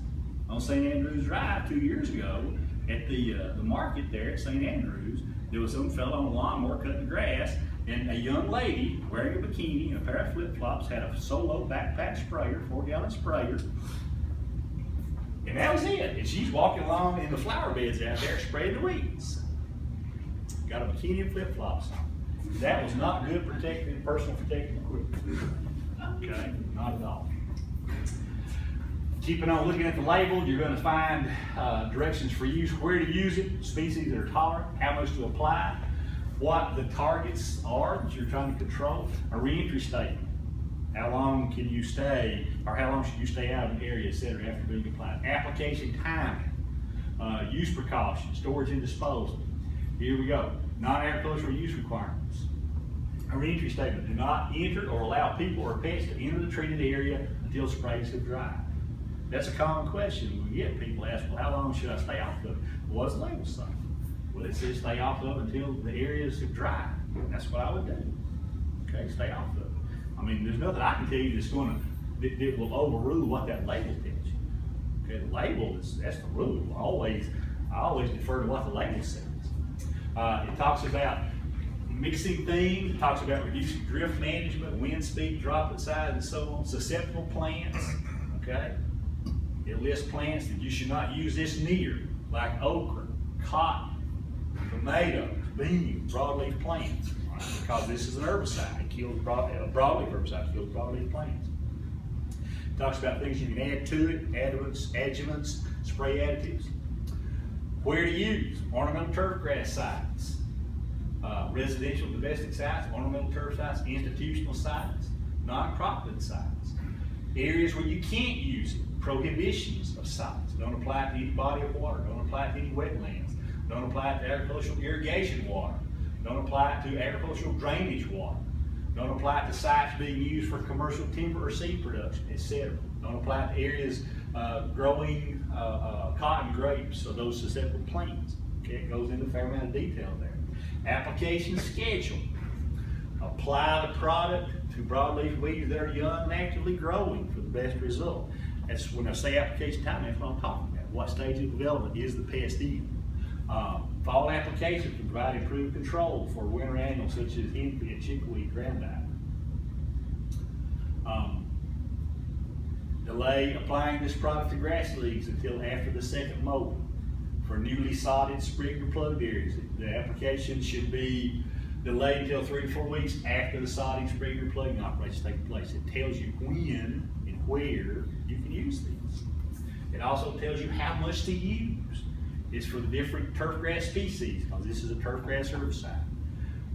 on St. Andrews Drive 2 years ago at the market there at St. Andrews. There was some fellow on a lawnmower cutting the grass, and a young lady wearing a bikini and a pair of flip-flops had a solo backpack sprayer, 4-gallon sprayer, and that was it. And she's walking along in the flower beds out there spraying the weeds. Got a bikini and flip-flops on. That was not good personal protective equipment. Okay, not at all. Keeping on looking at the label, you're going to find directions for use, where to use it, species that are tolerant, how much to apply, what the targets are that you're trying to control, a reentry statement. How long can you stay, or how long should you stay out of an area, et cetera, after being applied. Application timing, use precautions, storage and disposal. Here we go. Non-agricultural use requirements. A reentry statement. Do not enter or allow people or pets to enter the treated area until sprays have dried. That's a common question we get. People ask, well, how long should I stay off of it? What does the label say? Well, it says stay off of it until the areas have dried. That's what I would do. Okay, stay off of it. I mean, there's nothing I can tell you that's that will overrule what that label tells you. Okay, the label that's the rule. I always defer to what the label says. It talks about mixing things. It talks about reducing drift management, wind speed, droplet size, and so on. Susceptible plants. Okay. It lists plants that you should not use this near, like okra, cotton, tomatoes, beans, broadleaf plants, right? Because this is an herbicide. It kills broadleaf herbicide, kills broadleaf plants. It talks about things you can add to it, adjuvants, spray additives. Where to use: ornamental turf grass sites, residential domestic sites, ornamental turf sites, institutional sites, non-cropland sites. Areas where you can't use it, prohibitions of sites. Don't apply it to any body of water, don't apply it to any wetlands, don't apply it to agricultural irrigation water, don't apply it to agricultural drainage water, don't apply it to sites being used for commercial timber or seed production, etc. Don't apply it to areas growing cotton, grapes, or those susceptible plants. Okay, it goes into a fair amount of detail there. Application schedule. Apply the product to broadleaf weeds that are young and actively growing for the best result. That's when I say application time, that's what I'm talking about. What stage of development is the pest in? Fall application to provide improved control for winter annuals such as henbit and chickweed, groundnut. Delay applying this product to grass leaves until after the second mow. For newly sodded, sprigged, or plugged areas, the application should be delayed until 3 to 4 weeks after the sodding, sprigging, or plugging operations take place. It tells you when and where you can use these. It also tells you how much to use. It's for the different turf grass species, because this is a turf grass herbicide.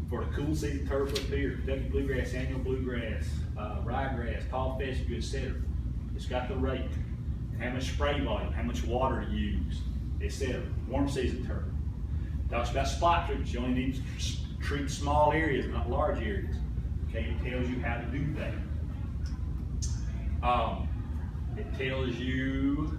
For the cool season turf up here, Kentucky bluegrass, annual bluegrass, ryegrass, tall fescue, etc. It's got the rate, how much spray volume, how much water to use, etc. Warm season turf. It talks about spot treatments. You only need to treat small areas, not large areas. Okay, it tells you how to do that. It tells you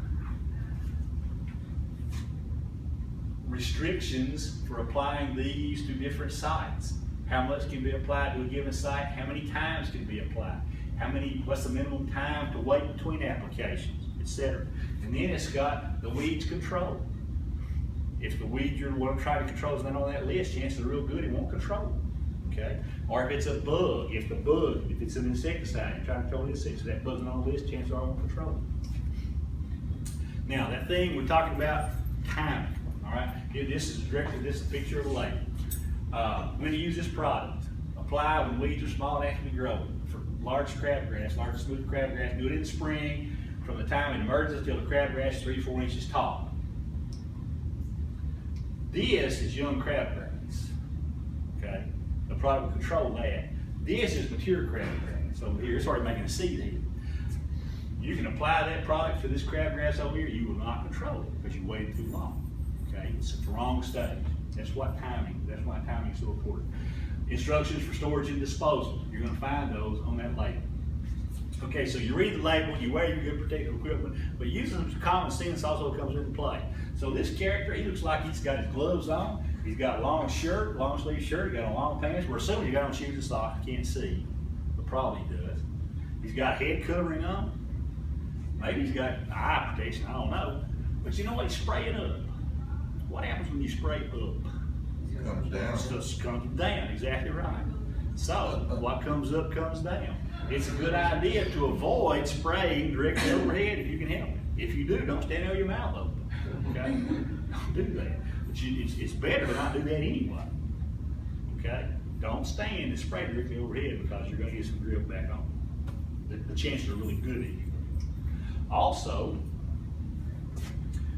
restrictions for applying these to different sites. How much can be applied to a given site? How many times can be applied? What's the minimum time to wait between applications, etc. And then it's got the weeds control. If the weed you're want to try to control is not on that list, chances are real good it won't control it. Okay? Or if it's a bug, if it's an insecticide, you're trying to control the insects, if that bug's not on the list, chances are it won't control it. Now, that thing we're talking about, timing. All right? This is a picture of a label. When to use this product: apply when weeds are small and actively growing. For large crabgrass, large smooth crabgrass, do it in the spring from the time it emerges until the crabgrass is 3 to 4 inches tall. This is young crabgrass. Okay, the product will control that. This is mature crabgrass over here. It's already making a seed here. You can apply that product to this crabgrass over here. You will not control it because you waited too long. Okay, it's at the wrong stage. That's why timing is so important. Instructions for storage and disposal. You're going to find those on that label. Okay, so you read the label, you wear your good protective equipment, but using some common sense also comes into play. So this character, he looks like he's got his gloves on, he's got a long sleeve shirt, he's got a long pants. We're assuming he got on shoes and socks, you can't see, but probably he does. He's got head covering on. Maybe he's got eye protection, I don't know. But you know what, he's spraying up. What happens when you spray up? It comes down. Stuff comes down, exactly right. So what comes up comes down. It's a good idea to avoid spraying directly overhead if you can help it. If you do, don't stand there with your mouth open. Okay? Don't do that. But it's better to not do that anyway. Okay? Don't stand and spray directly overhead because you're going to get some drip back on. The chances are really good anyway. Also,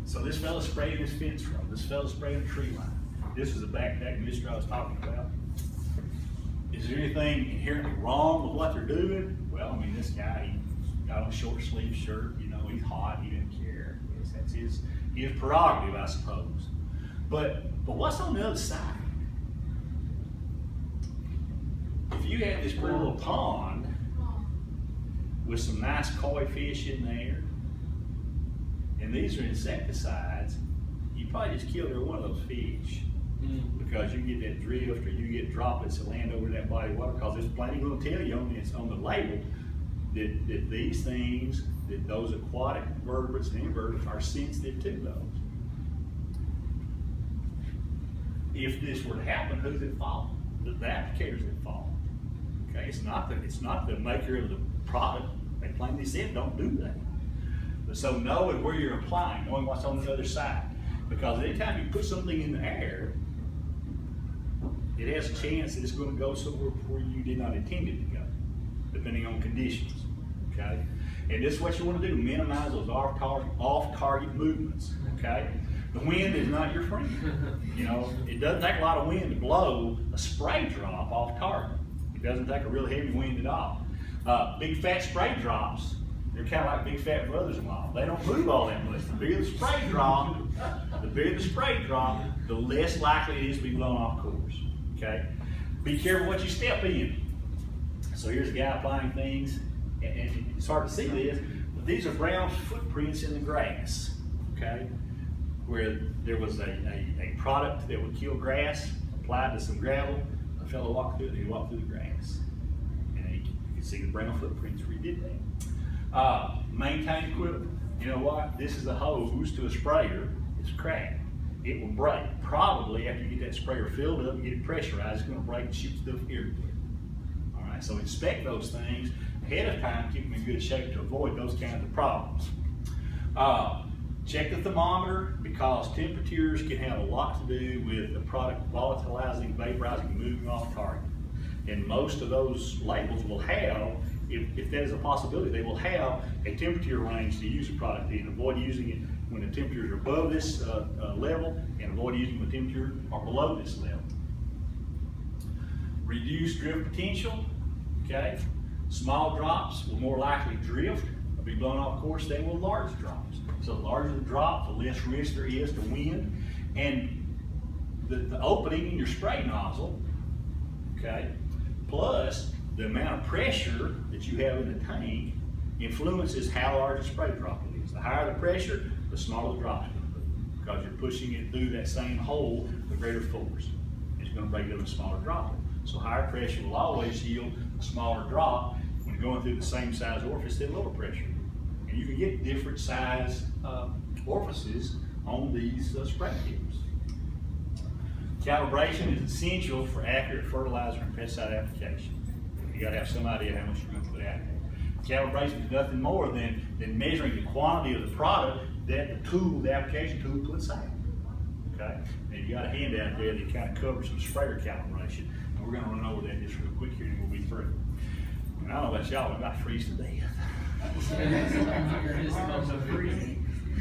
so this fella sprayed this fence row, this fella sprayed a tree line. This is the backpack mister I was talking about. Is there anything inherently wrong with what they're doing? Well, I mean, this guy, he got on a short sleeve shirt, you know, he's hot, he didn't care. Yes, that's his prerogative, I suppose. But what's on the other side? If you had this pretty little pond with some nice koi fish in there, and these are insecticides, you probably just killed every one of those fish. Because you get that drift or you get droplets that land over that body of water, because there's plenty going to tell you on the label that these things, that those aquatic vertebrates and invertebrates are sensitive to those. If this were to happen, who's at fault? The applicators at fault. Okay, it's not the maker of the product. They plainly said don't do that. So knowing where you're applying, knowing what's on the other side, because anytime you put something in the air, it has a chance that it's going to go somewhere where you did not intend it to go, depending on conditions. Okay, and this is what you want to do: minimize those off-target movements. Okay, the wind is not your friend. You know, it doesn't take a lot of wind to blow a spray drop off target. It doesn't take a really heavy wind at all. Big fat spray drops, they're kind of like big fat brothers-in-law. They don't move all that much. The bigger the spray drop, the less likely it is to be blown off course. Okay, be careful what you step in. So here's a guy applying things, and it's hard to see this, but these are brown footprints in the grass. Okay, where there was a product that would kill grass applied to some gravel. A fellow walked through it, he walked through the grass, and you can see the brown footprints where he did that. Maintain equipment. You know what? This is a hose to a sprayer. It's cracked. It will break. Probably after you get that sprayer filled up and get it pressurized, it's going to break and shoot stuff everywhere. All right, so inspect those things ahead of time, keep them in good shape to avoid those kinds of problems. Check the thermometer, because temperatures can have a lot to do with the product volatilizing, vaporizing, moving off target. And most of those labels will have, if that is a possibility, they will have a temperature range to use the product in. Avoid using it when the temperatures are above this level, and avoid using when temperatures are below this level. Reduce drift potential. Okay, small drops will more likely drift or be blown off course than will large drops. So the larger the drop, the less risk there is to wind, and the opening in your spray nozzle. Okay, plus the amount of pressure that you have in the tank influences how large the spray drop is. The higher the pressure, the smaller the drop is going to be, because you're pushing it through that same hole with greater force. It's going to break it up a smaller droplet. So higher pressure will always yield a smaller drop when you're going through the same size orifice at lower pressure. And you can get different size orifices on these spray tips. Calibration is essential for accurate fertilizer and pesticide application. You got to have some idea how much you're going to put out there. Calibration is nothing more than measuring the quantity of the product that the application tool puts out. Okay, and you got a handout there that kind of covers some sprayer calibration. And we're going to run over that just real quick here, and we'll be through. And I don't know about y'all, I'm about to freeze to death.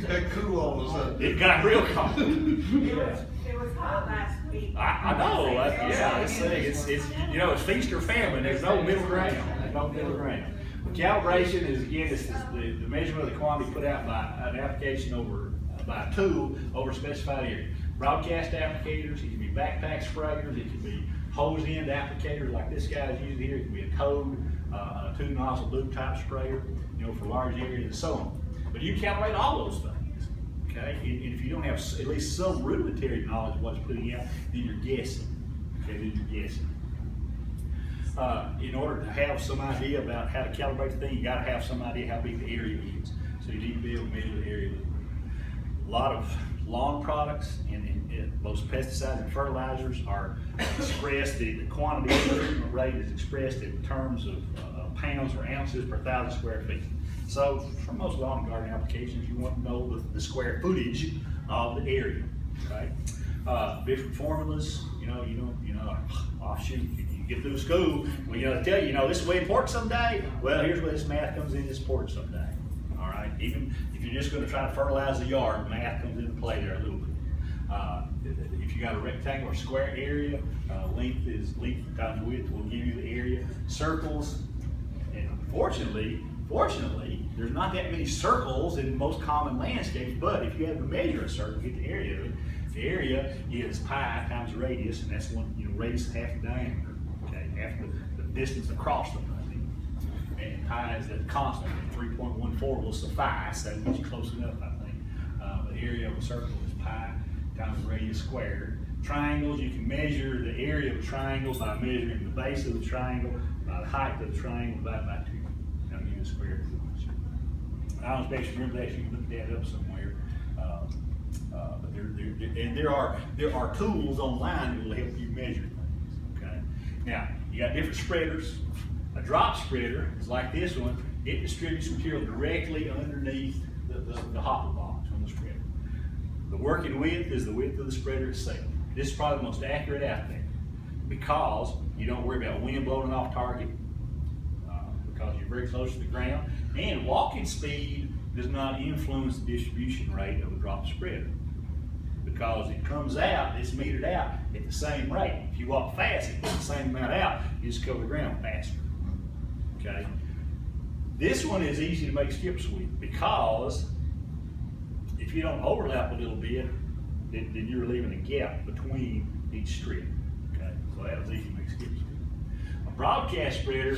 That cool all of a sudden. It got real cold. It was hot last week. I know. Yeah, it's feast or famine. There's no middle ground. There's no middle ground. Calibration is, again, it's the measurement of the quantity put out by an application by a tool over a specified area. Broadcast applicators, it can be backpack sprayers, it can be hose end applicators like this guy's using here, it can be a code, a two nozzle loop type sprayer, for large areas and so on. But you calibrate all those things, okay? And if you don't have at least some rudimentary knowledge of what's putting out, then you're guessing, okay? In order to have some idea about how to calibrate the thing, you got to have some idea how big the area is. So you need to be able to measure the area. A lot of lawn products and most pesticides and fertilizers are expressed, the quantity of treatment rate is expressed in terms of pounds or ounces per 1,000 square feet. So for most lawn and garden applications, you want to know the square footage of the area, right? Different formulas, offshoot. You get through school, well, they tell you, this is the way it works someday. Well, here's where this math comes in, this ports someday. All right. right? Even if you're just gonna try to fertilize the yard, math comes into play there a little bit. If you got a rectangular square area, length times width will give you the area. Circles, and fortunately, there's not that many circles in most common landscapes, but if you have to measure a circle, get the area of it. The area is pi times radius, and that's one, radius is half the diameter, okay, half the distance across the thing. And pi is that constant, 3.14 will suffice, that gets you close enough, I think. The area of a circle is pi times radius squared. Triangles, you can measure the area of a triangle by measuring the base of the triangle, by the height of the triangle, divided by 2. Now you use square. I don't expect you to remember that, you can look that up somewhere. But there are tools online that will help you measure things. Okay. Now you got different spreaders. A drop spreader is like this one. It distributes material directly underneath the hopper box on the spreader. The working width is the width of the spreader itself. This is probably the most accurate out there because you don't worry about wind blowing off target because you're very close to the ground, and walking speed does not influence the distribution rate of a drop spreader because it comes out, it's metered out at the same rate. If you walk fast, it puts the same amount out, you just cover the ground faster. Okay. This one is easy to make skips with because if you don't overlap a little bit, then you're leaving a gap between each strip. Okay, so that was easy to make skips with. A broadcast spreader,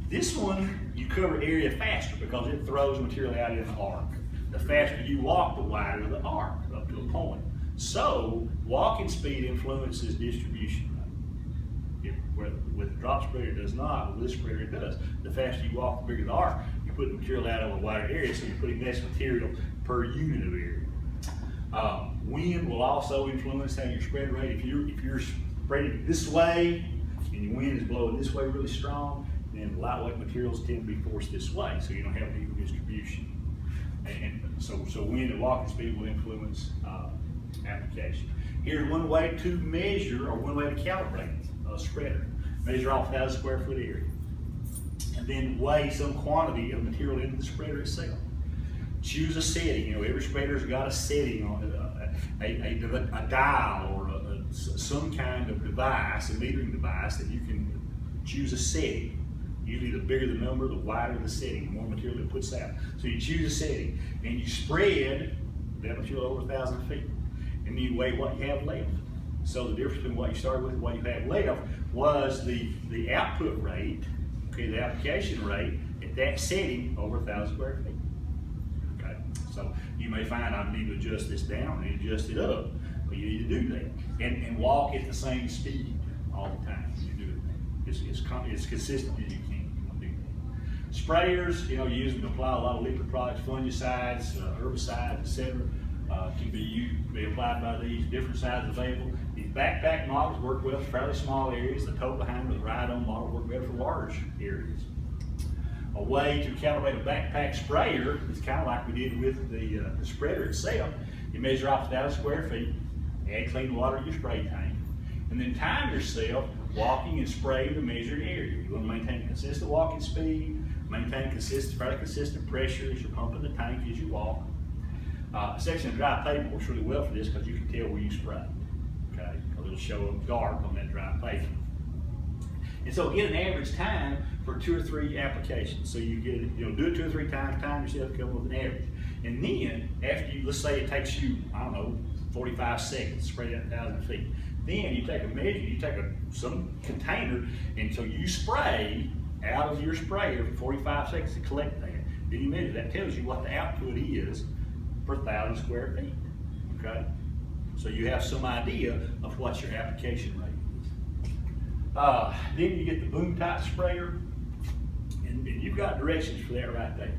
this one you cover area faster because it throws material out in an arc. The faster you walk, the wider the arc up to a point. So walking speed influences distribution rate. With a drop spreader it does not, with this spreader it does. The faster you walk, the bigger the arc. You put the material out over a wider area, so you're putting less material per unit of area. Wind will also influence how your spread rate. If you're spreading this way and your wind is blowing this way really strong, then lightweight materials tend to be forced this way, so you don't have equal distribution. And so wind and walking speed will influence application. Here's one way to measure, or one way to calibrate a spreader. Measure off 1,000 square foot area, and then weigh some quantity of material into the spreader itself. Choose a setting. Every spreader's got a setting on it, a dial or some kind of device, a metering device that you can choose a setting. Usually the bigger the number, the wider the setting, the more material it puts out. So you choose a setting and you spread that material over 1,000 feet, and then you weigh what you have left. So the difference between what you started with and what you have left was the output rate, okay, the application rate at that setting over 1,000 square feet. Okay, so you may find I need to adjust this down and adjust it up. Well, you need to do that and walk at the same speed all the time. You do it. It's consistent as you can. Sprayers, you use them to apply a lot of liquid products, fungicides, herbicides, etc. Can be applied by these different sizes available. These backpack models work well for fairly small areas. The tote behind the ride-on model work better for large areas. A way to calibrate a backpack sprayer is kind of like we did with the spreader itself. You measure off 1,000 square feet, add clean water to your spray tank, and then time yourself walking and spraying the measured area. You want to maintain a consistent walking speed, maintain fairly consistent pressure as you're pumping the tank as you walk. A section of dry pavement works really well for this because you can tell where you spray. Okay, because it'll show up dark on that dry pavement. And so get an average time for 2 or 3 applications. So you get do it 2 or 3 times, time yourself, come up with an average. And then after let's say it takes you, 45 seconds to spray that 1,000 feet. Then you take a measure, you take some container, and so you spray out of your sprayer for 45 seconds to collect that. Then you measure that. Tells you what the output is per 1,000 square feet. Okay, so you have some idea of what your application rate is. Then you get the boom type sprayer, and you've got directions for that right there.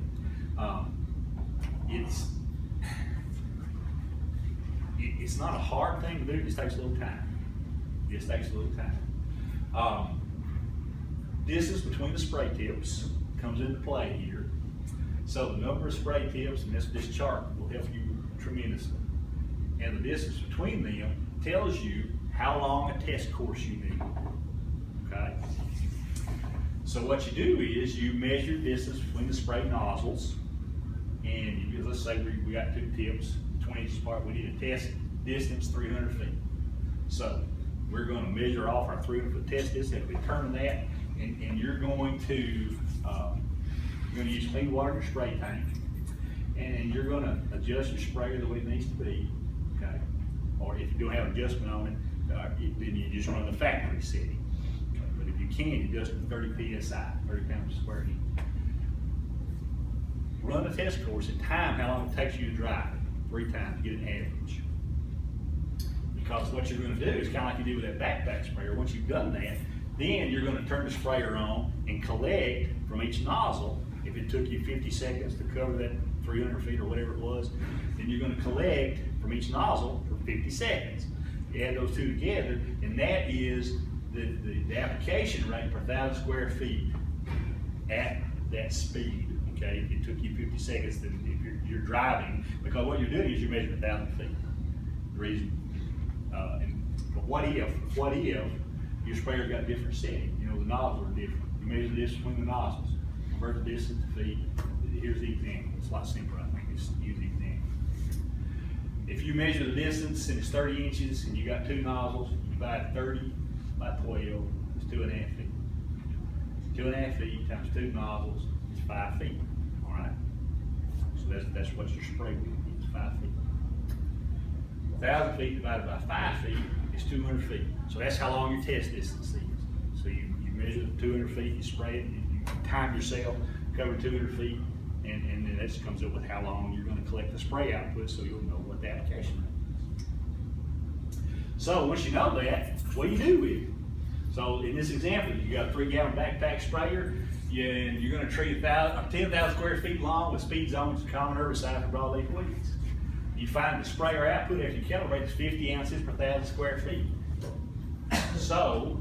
It's not a hard thing to do. It just takes a little time. Distance between the spray tips comes into play here. So the number of spray tips in this chart will help you tremendously. And the distance between them tells you how long a test course you need. Okay? So what you do is you measure distance between the spray nozzles, and let's say we got two tips, 20 inches apart, we need a test distance 300 feet. So we're gonna measure off our 300-foot test distance, and we determine that, and you're going to, use clean water in your spray tank, and you're gonna adjust your sprayer the way it needs to be, okay? Or if you don't have adjustment on it, then you just run the factory setting. Okay? But if you can, you adjust it to 30 PSI, 30 pounds per square inch. Run a test course and time how long it takes you to drive it 3 times to get an average. Because what you're gonna do is kind of like you do with that backpack sprayer. Once you've done that, then you're gonna turn the sprayer on and collect from each nozzle. If it took you 50 seconds to cover that 300 feet or whatever it was, then you're gonna collect from each nozzle for 50 seconds. You add those two together, and that is the application rate per 1,000 square feet at that speed, okay? If it took you 50 seconds, then if you're driving, because what you're doing is you're measuring 1,000 feet. The reason, but what if your sprayer's got a different setting? You know, the nozzles are different. You measure this between the nozzles, convert the distance to feet. Here's the example. It's a lot simpler, I think. Just use the example. If you measure the distance and it's 30 inches and you got 2 nozzles, you divide 30 by 12, it's 2.5 feet. 2.5 feet times 2 nozzles is 5 feet. All right. So that's what your spray width is, 5 feet. 1,000 feet divided by 5 feet is 200 feet. So that's how long your test distance is. So you measure the 200 feet, you spray it, you time yourself, cover 200 feet, and then that just comes up with how long you're going to collect the spray output, so you'll know what the application rate is. So once you know that, what do you do with it? So in this example, you got a 3-gallon backpack sprayer, and you're going to treat 10,000 square feet long with speed zones, common herbicide for broadleaf weeds. You find the sprayer output after you calibrate is 50 ounces per 1,000 square feet. So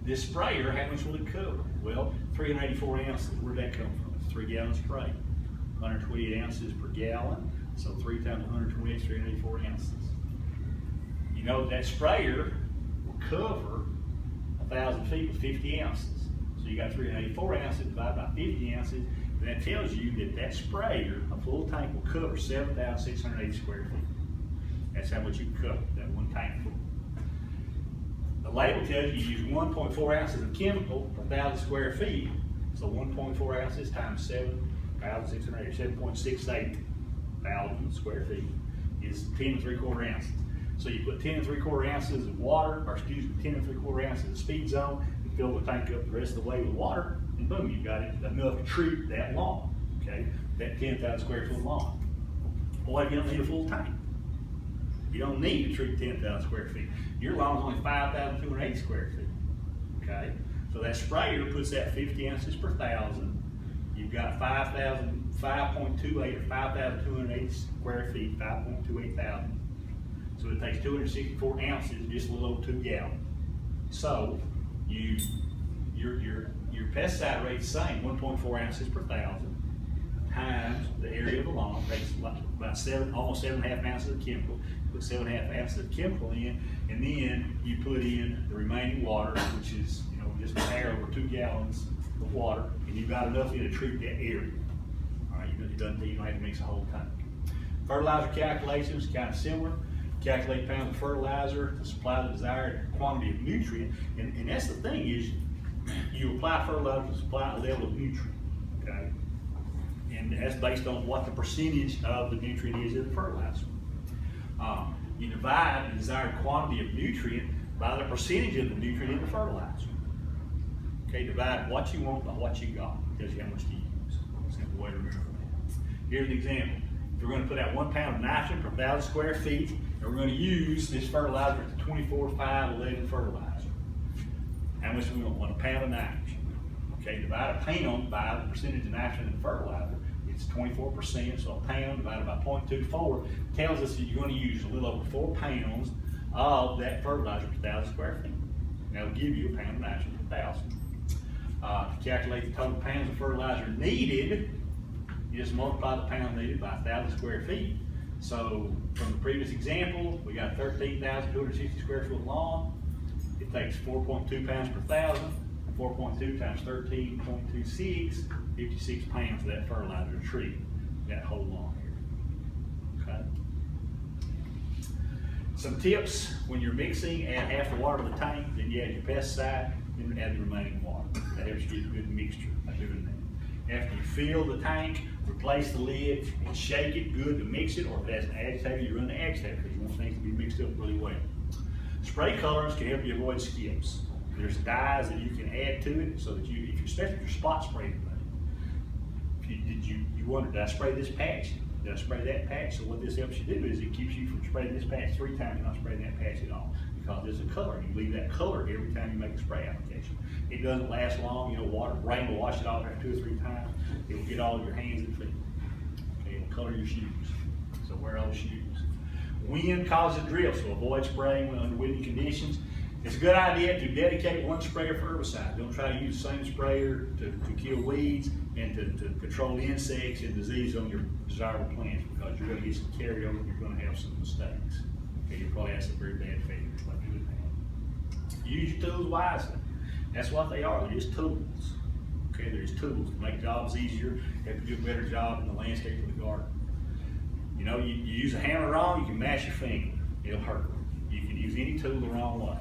this sprayer, how much will it cover? Well, 384 ounces. Where'd that come from? It's 3 gallons spray. 128 ounces per gallon. So 3 times 128 is 384 ounces. You know that sprayer will cover 1,000 feet with 50 ounces. So you got 384 ounces divided by 50 ounces. And that tells you that that sprayer, a full tank, will cover 7,680 square feet. That's how much you can cover, that one tank full. The label tells you use 1.4 ounces of chemical per 1,000 square feet. So 1.4 ounces times 7,680, 7.68 thousand square feet is 10 3/4 ounces. So you put 10 3/4 ounces of water, or excuse me, 10 3/4 ounces of speed zone, and fill the tank up the rest of the way with water, and boom, you've got it enough to treat that lawn, okay? That 10,000 square foot lawn. Boy, you don't need a full tank. You don't need to treat 10,000 square feet. Your lawn's only 5,280 square feet, okay? So that sprayer puts that 50 ounces per 1,000. You've got 5.28 or 5,280 square feet, 5.28 thousand. So it takes 264 ounces, just a little over 2 gallons. So your pesticide rate's the same, 1.4 ounces per 1,000 times the area of the lawn. Takes about almost 7.5 ounces of chemical. Put 7.5 ounces of chemical in, and then you put in the remaining water, which is just a hair over 2 gallons of water, and you've got enough in to treat that area. All right, you don't have to mix the whole tank. Fertilizer calculations kind of similar. Calculate pounds of fertilizer to supply the desired quantity of nutrient, and that's the thing is you apply fertilizer to supply a level of nutrient, okay? And that's based on what the percentage of the nutrient is in the fertilizer. You divide the desired quantity of nutrient by the percentage of the nutrient in the fertilizer. Okay, divide what you want by what you got. Tells you how much to use. Simple way to remember that. Here's an example. If we're going to put out 1 pound of nitrogen per 1,000 square feet, and we're going to use this fertilizer, it's a 24-5-11 fertilizer. How much do we want? 1 pound of nitrogen. Okay, divide a pound by the percentage of nitrogen in the fertilizer. It's 24%, so a pound divided by 0.24 tells us that you're going to use a little over 4 pounds of that fertilizer per 1,000 square feet. And that'll give you a pound of nitrogen per 1,000. To calculate the total pounds of fertilizer needed, you just multiply the pound needed by 1,000 square feet. So from the previous example, we got 13,260 square foot lawn. It takes 4.2 pounds per 1,000. 4.2 times 13.26, 56 pounds of that fertilizer to treat. that whole lawn area, okay? Some tips: when you're mixing, add half the water to the tank, then you add your pesticide, then add the remaining water. That helps you get a good mixture by doing that. After you fill the tank, replace the lid and shake it good to mix it, or if it has an agitator, you run the agitator because you want things to be mixed up really well. Spray colorants can help you avoid skips. There's dyes that you can add to it so that you, especially if you're spot spraying, you wonder, did I spray this patch? Did I spray that patch? So what this helps you do is it keeps you from spraying this patch 3 times and not spraying that patch at all. Because there's a color, you leave that color every time you make a spray application. It doesn't last long, rain will wash it off after 2 or 3 times. It will get all of your hands and feet. Okay, it will color your shoes. So wear those shoes. Wind causes drift, so avoid spraying when under windy conditions. It's a good idea to dedicate one sprayer for herbicide. Don't try to use the same sprayer to kill weeds and to control insects and disease on your desirable plants, because you're going to get some carryover and you're going to have some mistakes. Okay, you'll probably have some very bad failures like you would have. Use your tools wisely. That's what they are. They're just tools. Okay, they're just tools to make jobs easier, help you do a better job in the landscape of the garden. You use a hammer wrong, you can mash your finger. It'll hurt. You can use any tool the wrong way.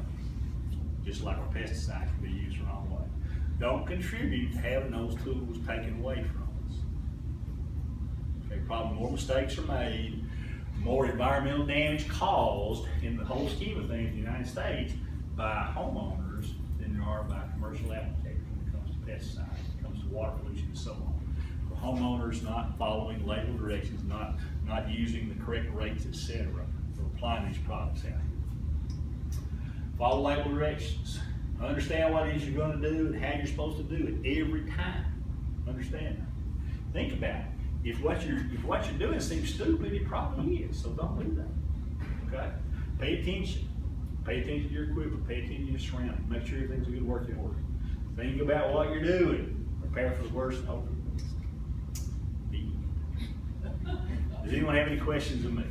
Just like a pesticide can be used the wrong way. Don't contribute to having those tools taken away from us. Okay, probably more mistakes are made, more environmental damage caused in the whole scheme of things in the United States by homeowners than there are by commercial applicators when it comes to pesticides, when it comes to water pollution and so on. For homeowners not following label directions, not using the correct rates, etc. for applying these products out here. Follow label directions. Understand what it is you're going to do and how you're supposed to do it every time. Understand that. Think about it. If what you're doing seems stupid, it probably is. So don't do that. Okay? Pay attention. Pay attention to your equipment. Pay attention to your surroundings. Make sure everything's a good working order. Think about what you're doing. Prepare for the worst and hope for the best. Does anyone have any questions of me?